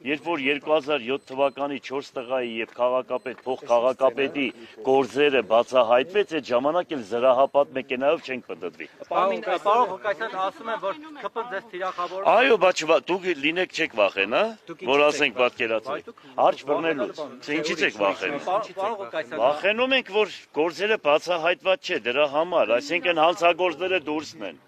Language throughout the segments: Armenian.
երբ որ 2007 թվականի 4 տղայի եւ քաղաքապետ փոխքաղաքապետի գործերը բացահայտվեց, այդ ժամանակ էլ զրահապատ մեքենայով չենք պտտվի։ Պարոն Ղուկասյան, ասում են, որ ԿՊ ձեզ թիրախավորում։ Այո, բայց դուք լինեք չեք վախենա, որ ասենք պատկերացրեք։ Հարց բռնելուց, ինչի՞ց եք վախենում։ Վախենում ենք, որ գործերը բացահայտված չէ դրա համար, այսինքն հանցագործները դուրսն են։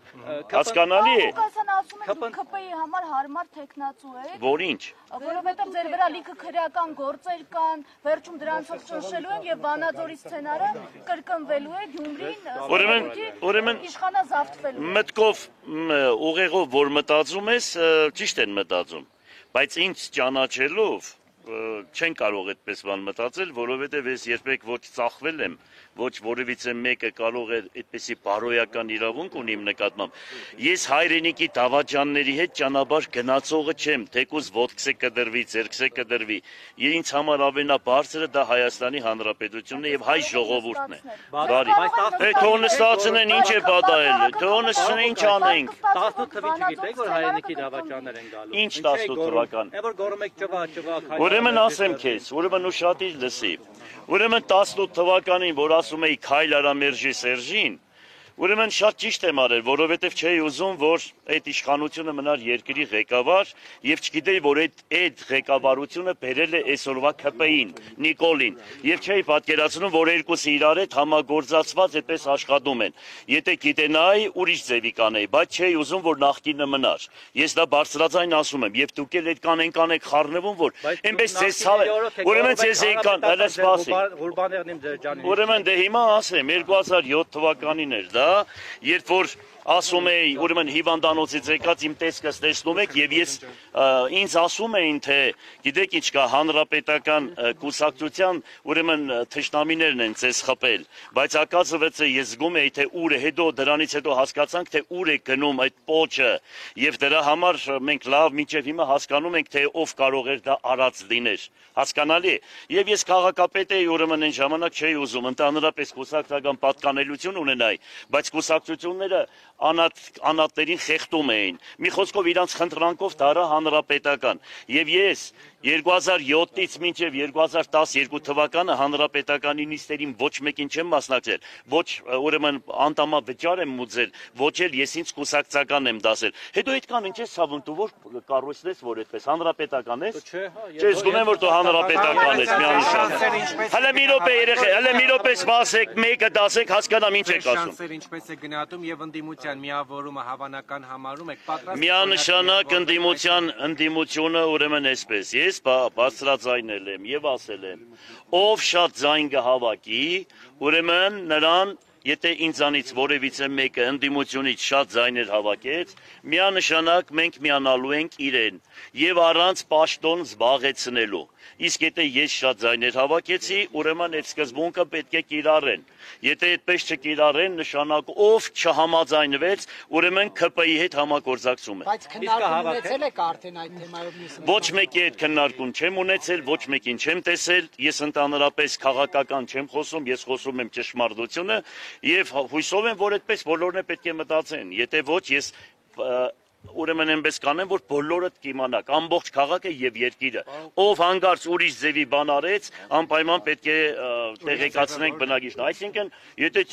Հասկանալի է։ ԿՊ-ի համար հարմար տեխնացու է։ Որ ինչ։ Որովհետև ձեր վրա լիքը քրեական գործեր կան, վերջում դրանցով ճնշելու են եւ Վանաձորի սցենարը կրկնվելու է Գյումրին, ուրեմն իշխանազավթվելու։ Մտքով ուղեղով որ մտածում ես, ճիշտ են մտածում, բայց ինձ ճանաչելով չեն կարող այդպես բան մտածել, որովհետև ես երբեք ոչ ծախվել եմ, ոչ որևիցե մեկը կարող է այդպեսի բարոյական իրավունք ունի իմ նկատմամբ։ Ես հայրենիքի դավաճանների հետ ճանապարհ գնացողը չեմ, թեկուզ ոտքս է կդրվի, ձեռքս է կդրվի։ Ինձ համար ամենաբարձրը դա Հայաստանի Հանրապետությունն է եւ հայ ժողովուրդն է։ Բարի։ Թող նստածնեն ինչ է բադայել, թող նստեն ինչ անենք։ 18 թվին չգիտեք, որ հայրենիքի դավաճաններ են գալու։ Ինչ 18 թվական։ Որ գոռում եք ճվա, Ուրեմն ասեմ քեզ, ուրեմն ուշադիր լսի։ Ուրեմն 18 թվականին, որ ասում էի քայլ արա Մերժի Սերժին, ուրեմն շատ ճիշտ եմ արել, որովհետև չէի ուզում, որ այդ իշխանությունը մնար երկրի ղեկավար եւ չգիտեի, որ այդ ղեկավարությունը բերել է այսօրվա ԿՊ-ին, Նիկոլին, եւ չէի պատկերացնում, որ երկուսը իրար հետ համագործակցված այդպես աշխատում են։ Եթե գիտենայի, ուրիշ ձևի կանեի, բայց չէի ուզում, որ նախկինը մնար։ Ես դա բարձրաձայն ասում եմ, եւ դուք էլ այդ կանենք խառնվում, որ այնպես ցես ուրեմն ցես եկան, հələ սպասի։ Ուրեմն դե հիմա ասեմ, 2007 թվականին էր դա, երբ որ ասում էի, ուրեմն հիվանդանոցից եկած իմ տեսքս տեսնում եք եւ ես ինձ ասում էին, թե գիտեք ինչ կա հանրապետական կուսակցության, ուրեմն թշնամիներն են ցես խփել, բայց ակածվեցը ես զգում էի, թե ուր է, հետո դրանից հետո հասկացանք, թե ուր է գնում այդ պոչը եւ դրա համար մենք լավ մինչեւ հիմա հասկանում ենք, թե ով կարող էր դա արած լիներ, հասկանալի է։ Եվ ես քաղաքապետ էի, ուրեմն այն ժամանակ չէի ուզում ընդհանրապես կուսակցական պատկանելություն ունենայի, բայց կուսակցությունները անատներին խեղդում էին։ Մի խոսքով իրանց խնդրանքով դարա հանրապետական։ Եվ ես 2007-ից մինչև 2012 թվականը հանրապետականի նիստերին ոչ մեկին չեմ մասնակցել, ոչ ուրեմն անդամավճար եմ մուծել, ոչ էլ ես ինձ կուսակցական եմ դասել։ Հետո այդքան ինչ ես ցավում դու որ կառույցնես, որ այդպես հանրապետական ես։ Չէ, զգում եմ որ դու հանրապետական ես, միանշան։ Հələ մի րոպե երեխա, հələ մի րոպե սպասեք, մեկը դասեք, հասկանամ ինչ եք ասում։ Շանսեր ինչպես է գնահատում եւ ընդդիմության միավորումը հավանական համարում եք պատրաստ։ Միանշանակ ընդդիմությունը ուրեմն այսպես։ Ես բարձրաձայնել եմ եւ ասել եմ, ով շատ ձայն կհավաքի, ուրեմն նրան Եթե ինձանից որևիցե մեկը ընդդիմությունից շատ ձայներ հավաքեց, միանշանակ մենք միանալու ենք իրեն եւ առանց պաշտոն զբաղեցնելու։ Իսկ եթե ես շատ ձայներ հավաքեցի, ուրեմն այդ սկզբունքը պետք է կիրառեն։ Եթե այդպես չկիրառեն, նշանակ ով չհամաձայնվեց, ուրեմն ԿՊ-ի հետ համագործակցում է։ Բայց քննարկում ունեցել եք արդեն այդ թեմայով մյուսը։ Ոչ մեկի հետ քննարկում չեմ ունեցել, ոչ մեկին չեմ տեսել, ես ընդհանրապես քաղաքական չեմ խոսում, ես խոսում եմ ճշմարտությունը եւ հույսով եմ, որ այդպես բոլորն է պետք է մտածեն։ Եթե ոչ, ես ուրեմն այնպես կանեմ, որ բոլորը կիմանաք, ամբողջ քաղաքը եւ երկիրը, ով հանգարց ուրիշ ձևի բան արեց, անպայման պետք է տեղեկացնենք բնակիչներին։ Այսինքն, եթե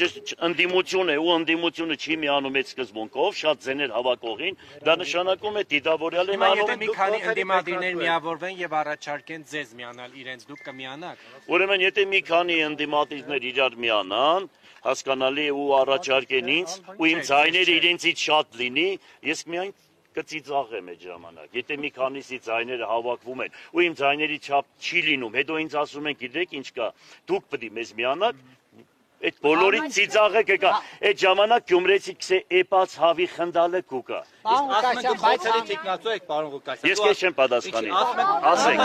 ընդդիմություն է ու ընդդիմությունը չի միանում այդ սկզբունքով, շատ ձեներ հավաքողին, դա նշանակում է դիտավորյալ են անում։ Եթե մի քանի ընդդիմադիրներ միավորվեն եւ առաջարկեն ձեզ միանալ իրենց, դուք կմիանաք։ Ուրեմն, եթե մի քանի ընդդիմադիրներ իրար միանան, հասկանալի ու առաջարկեն ինձ, ու իմ ձայները իրենցից շատ լինի, ես միայն կծիծաղեմ այդ ժամանակ։ Եթե մի քանիսի ձայները հավաքվում են, ու իմ ձայների չափ չի լինում, հետո ինձ ասում են, գիտեք ինչ կա, դուք պետք է մեզ միանաք, այդ բոլորի ծիծաղը կգա, այդ ժամանակ գյումրեցիքս է էպած հավի խնդալը կուկա։ Ես քեզ չեմ պատասխանի, ասեք,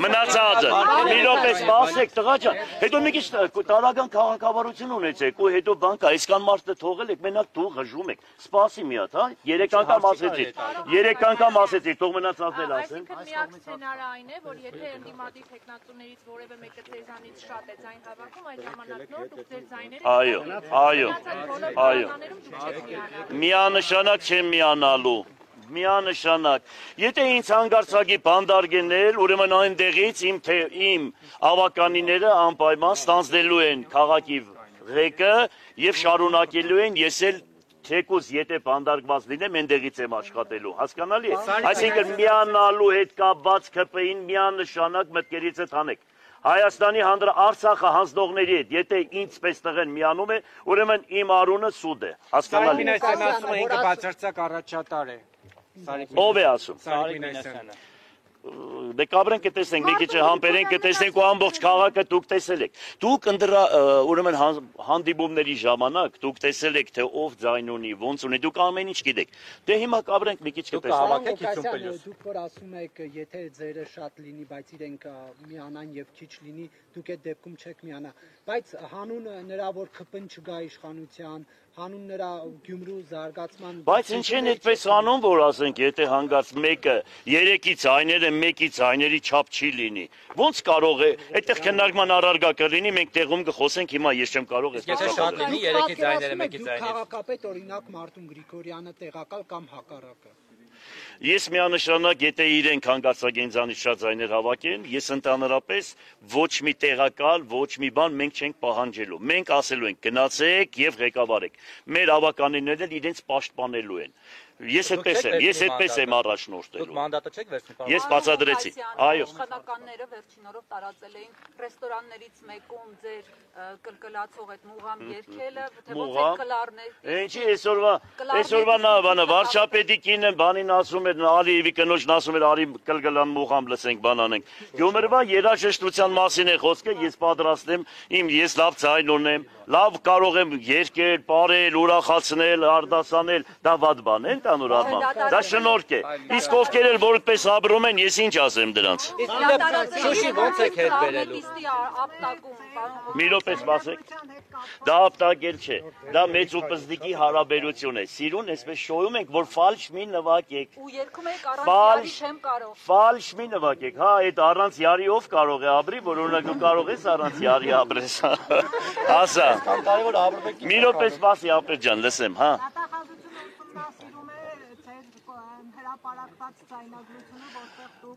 մնացածը, մի րոպե սպասեք տղա ջան, հետո մի քիչ տարական քաղաքավարություն ունեցեք ու հետո բան կա, այսքան մարդը թողել եք, մենակ դու ղժում եք, սպասի մի հատ, հա, 3 անգամ ասեցիք, 3 անգամ ասեցիք, թող մնացածն էլ ասեն։ Այսինքն միակ սցենարը այն է, որ եթե ընդդիմադիր տեխնատուներից որևէ մեկը ձեզանից շատ է ձայն հավաքում, այդ ժամանակ նոր դուք ձեր ձայները Այո, միանշանակ չեմ միանալու, միանշանակ։ Եթե ինձ հանգարցակի բանդարգեներ, ուրեմն այնտեղից իմ ավականիները անպայման ստանձնելու են քաղաքի ղեկը եւ շարունակելու են ես էլ թեկուզ եթե բանդարգված լինեմ, այնտեղից եմ աշխատելու։ Հասկանալի է։ Այսինքն միանալու հետ կապված ԿՊ-ին միանշանակ մտքերից հանեք։ Հայաստանի Արցախը հանձնողների հետ, եթե ինձպես տղեն միանում է, ուրեմն իմ արունը սուդ է, հասկանալի։ Սարիկ Մինասյանն ասում է ինքը բացարձակ առաջատար է։ Ով է ասում։ Սարիկ Մինասյանը։ Դե կաբրենք կտեսնենք, մի քիչ համբերենք կտեսնենք ու ամբողջ քաղաքը դուք տեսել եք։ Դուք ուրեմն հանդիպումների ժամանակ դուք տեսել եք թե ով ձայն ունի, ոնց ունի, դուք ամեն ինչ գիտեք։ Դե հիմա կաբրենք մի քիչ կտեսնենք։ Դուք որ ասում եք, եթե ձերը շատ լինի, բայց իրենք միանան եւ քիչ լինի, դուք այդ դեպքում չեք միանա։ Բայց հանուն նրա որ ԿՊ-ն չգա իշխանության, հանուն նրա Գյումրու զարգացման։ Բայց ինչ են այդպես անում, որ ասենք, եթե հանգած մեկը 3-ից ձայները, 1-ից ձայների չափ չի լինի։ Ոնց կարող է, այդտեղ քննարկման առարգա կլինի, մենք տեղում կխոսենք, հիմա ես չեմ կարող այս Եթե շատ լինի 3-ից ձայները, 1-ից ձայները։ Քաղաքապետ օրինակ Մարտուն Գրիգորյանը տեղակալ կամ հակառակը։ Ես միանշանակ, եթե իրենք հանգարցագենձանից շատ ձայներ հավաքեն, ես ընդհանրապես ոչ մի տեղակալ, ոչ մի բան մենք չենք պահանջելու։ Մենք ասելու ենք գնացեք եւ ղեկավարեք։ Մեր ավականիներն էլ իրենց պաշտպանելու են։ Ես այդպես եմ առաջնորդելու։ Դուք մանդատը չեք վերցնում։ Ես բացադրեցի։ Այո։ Իշխանականները վերջին օրով տարածել էին ռեստորաններից մեկում ձեր կլկլացող այդ մուղամ երկելը, թե ոնց է կլարներ։ Ինչի այսօրվա նա բանը վարչապետի կինը բանին ասում էր, Ալիևի կնոջն ասում էր, արի կլկլան մուղամ լսենք, բան անենք։ Գյումրվա երաժշտության մասին է խոսքը, ես պատրաստ եմ, ես լավ ձայն ունեմ, լավ կարող եմ երգել, պարել, ուրախացնել, արտասանել, դա վատ բան է, ընդհանուր առմամբ։ Դա շնորհք է։ Իսկ ովքեր էլ որպես ապրում են, ես ինչ ասեմ դրանց։ Շուշի ոնց եք հետ բերելու։ Մի րոպե սպասեք։ Դա ապտակել չէ։ Դա մեծ ու պզդիկի հարաբերություն է։ Սիրուն այսպես շոյում ենք, որ ֆալշ մի նվագեք։ Ու երգում եք առանց յարի չեմ կարող։ Ֆալշ մի նվագեք, հա, այդ առանց յարի ով կարող է ապրի, որ օրինակ դու կարող ես առանց յարի ապրես։ Ասա։ Մի րոպե սպասի ապեր ջան, լսեմ, հա։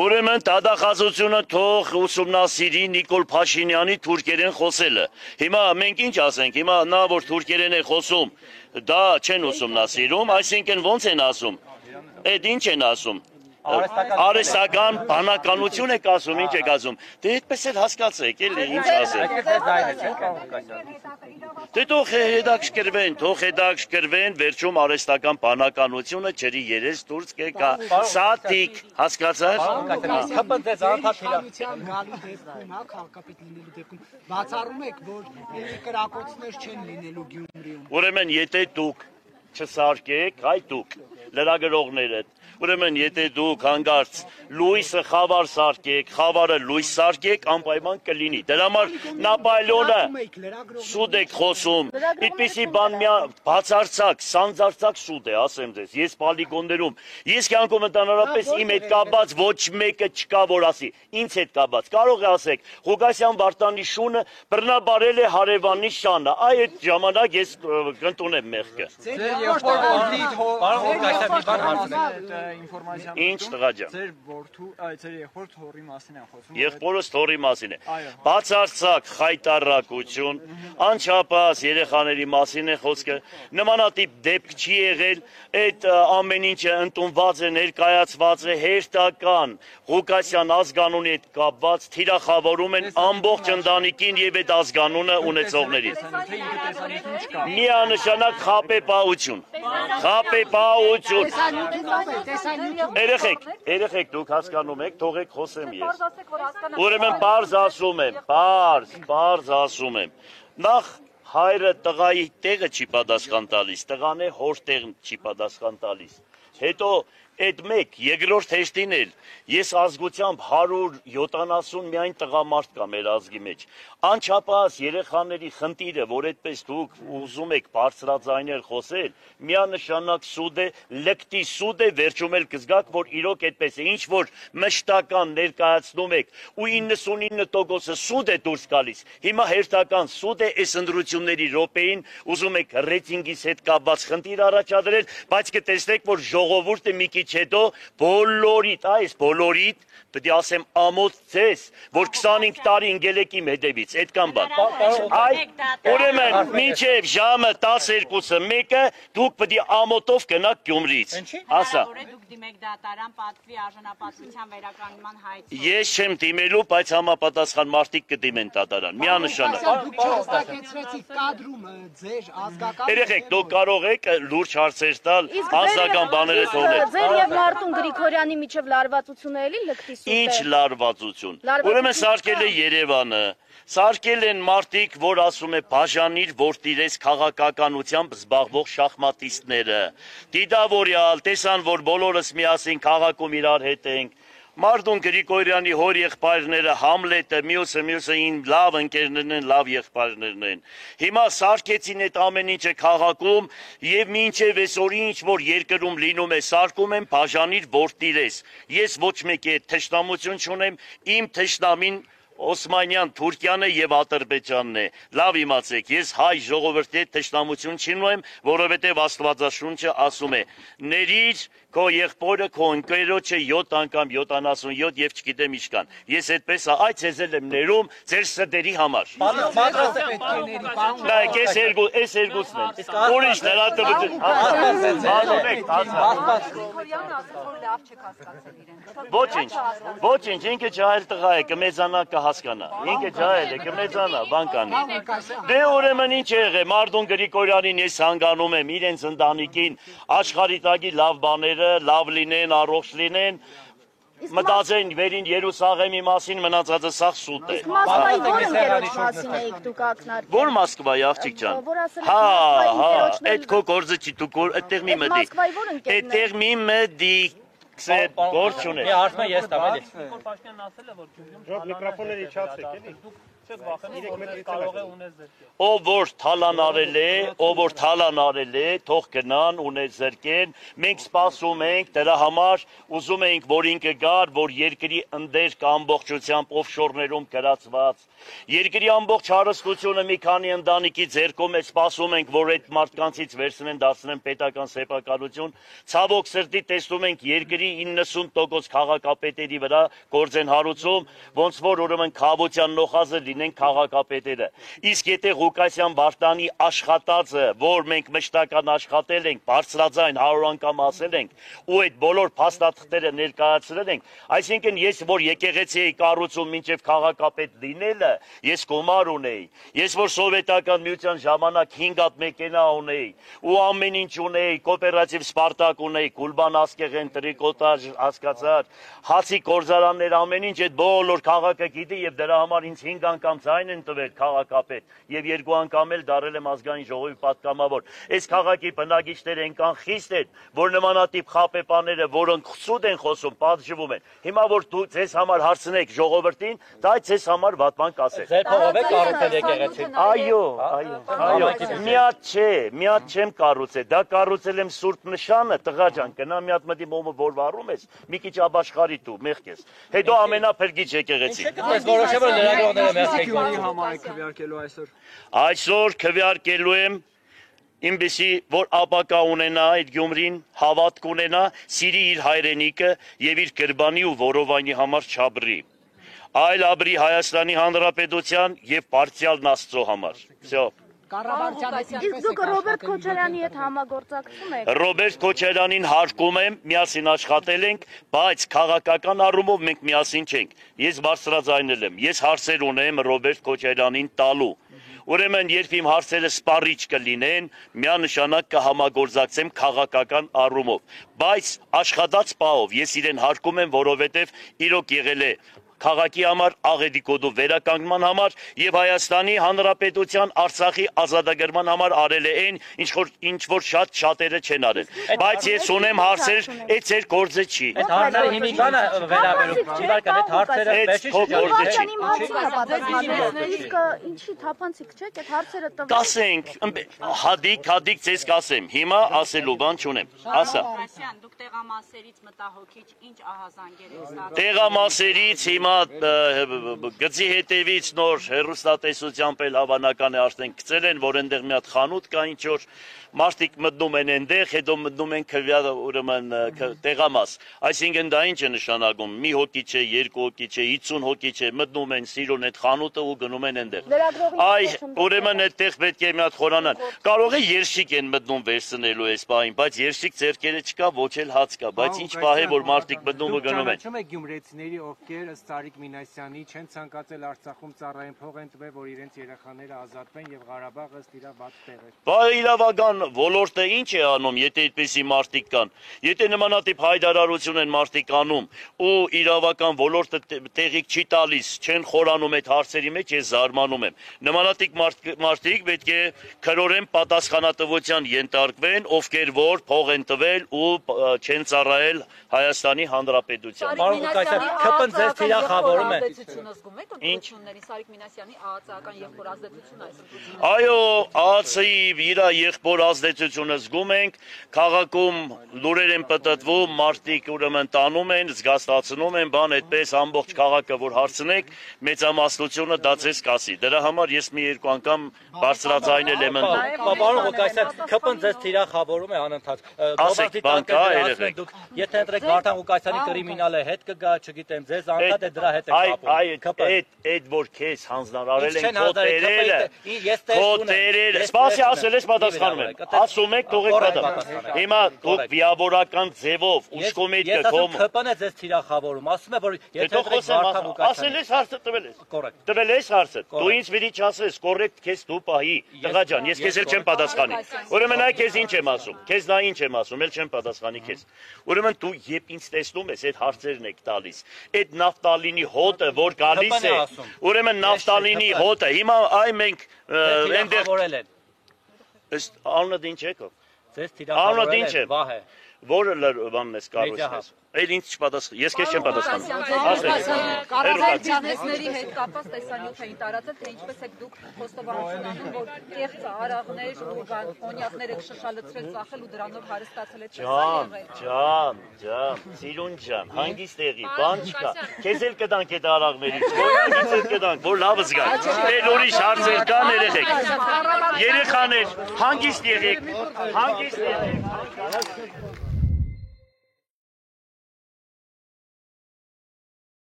Ուրեմն դատախազությունը թող ուսումնասիրի Նիկոլ Փաշինյանի թուրքերեն խոսելը։ Հիմա մենք ինչ ասենք, հիմա նա որ թուրքերեն է խոսում, դա չեն ուսումնասիրում, այսինքն ոնց են ասում։ Այդ ինչ են ասում։ Արհեստական բանականություն եք ասում, ինչ եք ասում։ Դե այդպես էլ հասկացեք, էլի ինչ ասեք։ Դե թող հետաքրքրվեն, վերջում արհեստական բանականությունը ջրի երես դուրս կեկա։ Սատիկ, հասկացար։ ԿՊ ձեզ անդադար գալու դեպքում, հա, քաղաքապետ լինելու դեպքում բացառում եք, որ կրակոցներ չեն լինելու Գյումրիում։ Ուրեմն եթե դուք չսարքեք, այ դուք լրագրողները, ուրեմն եթե դուք հանգարց լույսը խավար սարքեք, խավարը լույս սարքեք, անպայման կլինի։ Դրա համար Նապոլեոնը սուտ եք խոսում, այդպիսի բան բացարձակ, սանձարձակ սուտ է, ասեմ ձեզ, ես պալիգոններում, ես կյանքում ընդհանրապես իմ հետ կապված ոչ մեկը չկա, որ ասի, ինձ հետ կապված, կարող է ասեք, Ղուկասյան Վարդանի շունը բռնաբարել է հարևանի շանը, այդ ժամանակ ես կընդունեմ մեղքը։ Ինչ տղա ջան։ Ձեր որդու, ձեր եղբորդ հորի մասին են խոսում։ Եղբորս թորի մասին է։ Բացարձակ խայտարակություն, անչափահաս երեխաների մասին է խոսքը։ Նմանատիպ դեպք չի եղել, այդ ամեն ինչը ընդունված է, ներկայացված է հերթական Ղուկասյան ազգանունի հետ կապված, թիրախավորում են ամբողջ ընտանիքին եւ այդ ազգանունը ունեցողներին։ Միանշանակ խաբեբայություն։ Երեխեք դուք հասկանում եք, թողեք խոսեմ ես։ Ուրեմն պարզ ասում եմ։ Նախ հայրը տղայի տեղը չի պատասխան տալիս, տղան է հոր տեղն չի պատասխան տալիս։ Հետո այդ մեկ երկրորդ հեշտին էլ ես ազգությամբ 170 միայն տղամարդ կա մեր ազգի մեջ։ Անչափահաս երեխաների խնդիրը, որ այդպես դուք ուզում եք բարձրաձայնել խոսել, միանշանակ սուտ է, լկտի սուտ է, վերջում էլ կզգաք, որ իրոք այդպես է, ինչ որ մշտական ներկայացնում եք ու 99%-ը սուտ է դուրս գալիս։ Հիմա հերթական սուտ է այս ընդրությունների րոպեին, ուզում եք ռեյտինգից հետ կապված խնդիր առաջադրել, բայց կտեսնեք, որ ժողովուրդը մի քիչ դրանից հետո բոլորիդ, այս բոլորիդ պետք է ասեմ ամոթ ձեզ, որ 25 տարի ինգելեկի հետևից, այդքան բան։ Ուրեմն մինչև ժամը 12-ը 1-ը դուք պետք է ամոթով գնաք Գյումրիից։ Ասա։ Դուք դիմեք դատարան պատվի արժանապատվության վերականգնման հայցով։ Ես չեմ դիմելու, բայց համապատասխան մարդիկ կդիմեն դատարան։ Միանշանակ։ Դուք չհստակեցրեցիք կադրում ձեր ազգական Երեխեք, դուք կարող եք լուրջ հարցեր տալ, անձնական բաները թողնել։ Ձեր եւ Մարտուն Գրիգորյանի միջև լարվածությունը էլի լկտի սուտ է։ Ինչ լարվածություն։ Ուրեմն սարքել է Երևանը, սարքել են մարդիկ, որ ասում է բաժանիր, որ տիրես քաղաքականությամբ զբաղվող շախմատիստները։ Դիդավորյալ, տեսան, որ բոլորս միասին քաղաքում իրար հետ ենք։ Մարտուն Գրիգորյանի հոր եղբայրները Համլետը, մյուսը ին լավ ընկերներն են, լավ եղբայրներն են։ Հիմա սարքեցին այդ ամեն ինչը քաղաքում եւ մինչեւ այսօր ինչ որ երկրում լինում է, սարքում են բաժանիր որ տիրես։ Ես ոչ մեկի հետ թշնամություն չունեմ, իմ թշնամին Օսմանյան Թուրքիան է եւ Ադրբեջանն է։ Լավ իմացեք, ես հայ ժողովրդի հետ թշնամություն չունեմ, որովհետեւ Աստվածաշունչը ասում է. «Ներիր քո եղբորը, քո ընկերոջը 7 անգամ 77 եւ չգիտեմ ինչ կան»։ Ես այդպես այ ցեզել եմ ներում ձեր սրտերի համար։ Պատրաստ է պետք է ների, պարոն։ Նայեք, այս երկուսն են։ Ուրիշ լրատվություն։ Գրիգորյանը ասում որ լավ չեք հասկացել իրեն։ Ոչինչ, ինքը ջահել տղա է, կմեզանա կհասկանա։ Ինքը ջահել է, կմեզանա, բան կանի։ Դե ուրեմն ինչ է եղել, Մարտուն Գրիգորյանին ես հանգանում եմ իրենց ընտանիքին աշխարհի տակի լավ բաները, լավ լինեն, առողջ լինեն։ Մտածեն վերին Երուսաղեմի մասին, մնացածը սաղ սուտ է։ Մոսկվայի որ ընկերոջ մասին էիք դուք ակնարկել։ Որ Մոսկվայի աղջիկ ջան։ Որ ասել եք Մոսկվայի Այդ քո գործը չի, դու այդտեղ մի մտի։ Մոսկվայի որ ընկերն է։ Այդտեղ մի մտի։ Գործ չունի։ Մի հարցը ես տամ էլի։ Նիկոլ Փաշինյանն ասել է որ Ժոբ միկրոֆոնները իջացեք էլի։ դուք չեք վախենում որ կարող է ունես ձեր։ Ով որ թալան արել է, թող գնան ունես զրկեն։ Մենք սպասում ենք դրա համար, ուզում ենք որ ինքը գար, որ երկրի ընդեր կամբողջությամբ օֆշորներում գրածված։ Երկրի ամբողջ հարստությունը մի քանի ընտանիքի ձեռքում է, սպասում ենք որ այդ մարդկանցից վերցնեն, դարձնեն պետական սեփականություն։ Ցավոք սրտի տեսնում ենք երկրի 90% քաղաքապետերի վրա գործ են հարուցում, ոնց որ ուրեմն խավության նոխազը լինեն քաղաքապետերը։ Իսկ եթե Ղուկասյան Վարդանի աշխատածը, որ մենք մշտական աշխատել ենք, բարձրաձայն 100 անգամ ասել ենք, ու այդ բոլոր փաստաթղթերը ներկայացրել ենք, այսինքն ես որ եկեղեցի էի կառուցում մինչև քաղաքապետ լինելը, ես գումար ունեի։ Ես որ սովետական միության ժամանակ 5 հատ մեքենա ունեի, ու ամեն ինչ ունեի, կոոպերատիվ Սպարտակ ունեի, Գուլբան Ասկեղեն, տրիկոտաժ, հասկացար, հացի գործարաններ, ամեն ինչ այդ բոլոր քաղաքը գիտի եւ դրա համար ինձ 5 անգամ ձայն են տվել քաղաքապետ եւ 2 անգամ էլ դարել եմ ազգային ժողովի պատգամավոր։ Այս քաղաքի բնակիչները այնքան խիստ են, որ նմանատիպ խապեպաները, որոնք սուտ են խոսում, պատժվում են։ Հիմա որ դու ձեզ համար հարցնեք ժողովրդին, դա ձեզ համար վատման կասեք։ Ձեր փողով է կառուցել եկեղեցին։ Այո, միած չեմ կառուցել, դա կառուցել եմ Սուրբ Նշանը, տղա ջան, գնա մի հատ մտի մոմը որ վառում ես, մի քիչ աբաշխարի դու, մեղքես։ Հետո ամենափրկիչ եկեղեցի։ Ես որոշեմ որ լրագրողները մեղքեք։ Համար է քվեարկելու այսօր։ Այսօր քվեարկելու եմ Իմբիսի որ ապակա ունենա այդ Գյումրին, հավատք ունենա, սիրի իր հայրենիքը եւ իր գրբանի ու որովայնի համար չաբրի։ Այլ աբրի Հայաստանի Հանրապետության եւ Պարտիալ Աստծո համար։ Всё։ Իսկ դուք Ռոբերտ Քոչարյանի հետ համագործակցում եք։ Ռոբերտ Քոչարյանին հարկում եմ, միասին աշխատել ենք, բայց քաղաքական առումով մենք միասին չենք։ Ես բարձրաձայնել եմ, ես հարցեր ունեմ Ռոբերտ Քոչարյանին տալու։ Ուրեմն երբ իմ հարցերը սպառիչ կլինեն, միանշանակ կհամագործակցեմ քաղաքական առումով, բայց աշխատած պահով ես իրեն հարկում եմ, որովհետև իրոք եղել է քաղաքի համար, աղետիկոդու վերականգնման համար եւ Հայաստանի Հանրապետության Արցախի ազատագրման համար արել է այն, ինչ որ շատերը չեն արել։ Բայց ես ունեմ հարցեր, այդ ձեր գործը չի։ Այդ հարցերը հիմիկանը վերաբերում, իվարկան այդ հարցերը վերջի Իսկ ինչի թափանցիկ չեք, այդ հարցերը տվել։ Կասենք, հադիկ ձեզ կասեմ, հիմա ասելու բան չունեմ, ասա։ Դուք տեղամասերից մտահոգիչ ինչ ահազանգեր եք ստացել։ Տեղամասերից հիմա հիմա գծի հետևից նոր հեռուստատեսությամբ էլ հավանական է արդեն գծել են, որ այնտեղ մի հատ խանութ կա ինչ որ մարդիկ մտնում են այնտեղ, հետո մտնում են ուրեմն տեղամաս։ Այսինքն դա ինչ է նշանակում։ Մի հոգի չէ, երկու հոգի չէ, 50 հոգի չէ, մտնում են սիրուն այդ խանութը ու գնում են այնտեղ։ Այ ուրեմն այդտեղ պետք է մի հատ խորանան։ Կարող է երշիկ են մտնում վերցնելու այս պահին, բայց երշիկ ձեռքերը չկա, ոչ էլ հաց կա, բայց ինչ պահ է որ մարդիկ մտնում ու գնում են։ Ճանաչում եք գյումրեցիների, ովքեր ըստ Ծարիկ Մինասյանի չեն ցանկացել Արցախում ծառայեն փող են տվել, որ իրենց երեխաները ազատվեն եւ Ղարաբաղը ըստ իրա բաց տեղ է։ Բա իրավական ոլորտը ինչ է անում, եթե այդպիսի մարդիկ կան։ Եթե նմանատիպ հայտարարություն են մարդիկ անում ու իրավական ոլորտը տեղիք չի տալիս, չեն խորանում այդ հարցերի մեջ, ես զարմանում եմ։ Նմանատիպ մարդիկ պետք է քրորեն պատասխանատվության ենթարկվեն, ովքեր որ փող են տվել ու չեն ծառայել Հայաստանի Հանրապետության։ Պարոն Ղուկասյան, ԿՊ-ն ձեզ թիրախավորում է։ Ընտրությունների Սարիկ Մինասյանի ԱԱՑ-ական եղբոր ազդեցությունը այս ընտրություններին։ Այո, ԱԱՑ-ի իր եղբոր ազդեցությունը զգում ենք, քաղաքում լուրեր են պտտվում, մարդիկ ուրեմն տանում են, զգաստացնում են, բան այդպես ամբողջ քաղաքը որ հարցնեք, մեծամասնությունը դա ձեզ կասի։ Դրա համար ես մի երկու անգամ բարձրաձայնել եմ ընդդեմ։ Պարոն Ղուկասյան, ԿՊ-ն ձեզ թիրախավորում է անընդհատ։ Ասեք, բան կա, երեխեք։ Եթե ընտրեք Վարդան Ղուկասյանի կրիմինալը հետ կգա, չգիտեմ, ձեզ անդադ է դրա հետ եք կապում։ Այդ որ քեզ հանձնարարել են քո տերերը, սպասի ասել ես պատասխանում եմ, ասում եք թողեք պատասխան։ Հիմա դուք վիավորական ձևով ուշքում եք կողմ։ Ես ԿՊ-ն է ձեզ թիրախավորում, ասում է որ եթե Վարդան Ղուկասյանը ասել ես հարցը տվել ես։ Կորեկտ։ Տվել ես հարցը։ Դու ինձ մի չասես, կորեկտ քեզ դու պահի, տղա ջան, ես քեզ էլ չեմ պատասխանի։ Ուրեմն այ քեզ ինչ եմ ասում, քեզ դա ինչ եմ ասում, էլ չեմ պատասխանի քեզ։ Ուրեմն դու երբ ինձ տեսնում ես, այդ հարցերն եք տալիս։ Այդ նավտալինի հոտը, որ գալիս է, ուրեմն նավտալինի հոտը, հիմա այ մենք այնտեղ ըստ անունը ինչ եք։ Ձեզ թիրախավորել ինչ է։ Վահե։ Որը բանն ես կառույցն ես։ Այլ ինձ չպատասխան, ես քեզ չեմ պատասխանում։ Կառավարությունների հետ կապված տեսանյութ էին տարածել, թե ինչպես եք դուք խոստովանություն անում, որ կեղծ արաղներ ու կոնյակներ եք շշալցրել, ծախել ու դրանով հարստացել եք։ Ջան, սիրուն ջան, հանգիստ եղի, բան չկա։ Քեզ էլ կտանք այդ արաղներից, որից էլ կտանք, որ լավ զգա։ Էլ ուրիշ հարցեր կան, երեխեք։ Երեխաներ, հանգիստ եղեք, հանգիստ եղեք։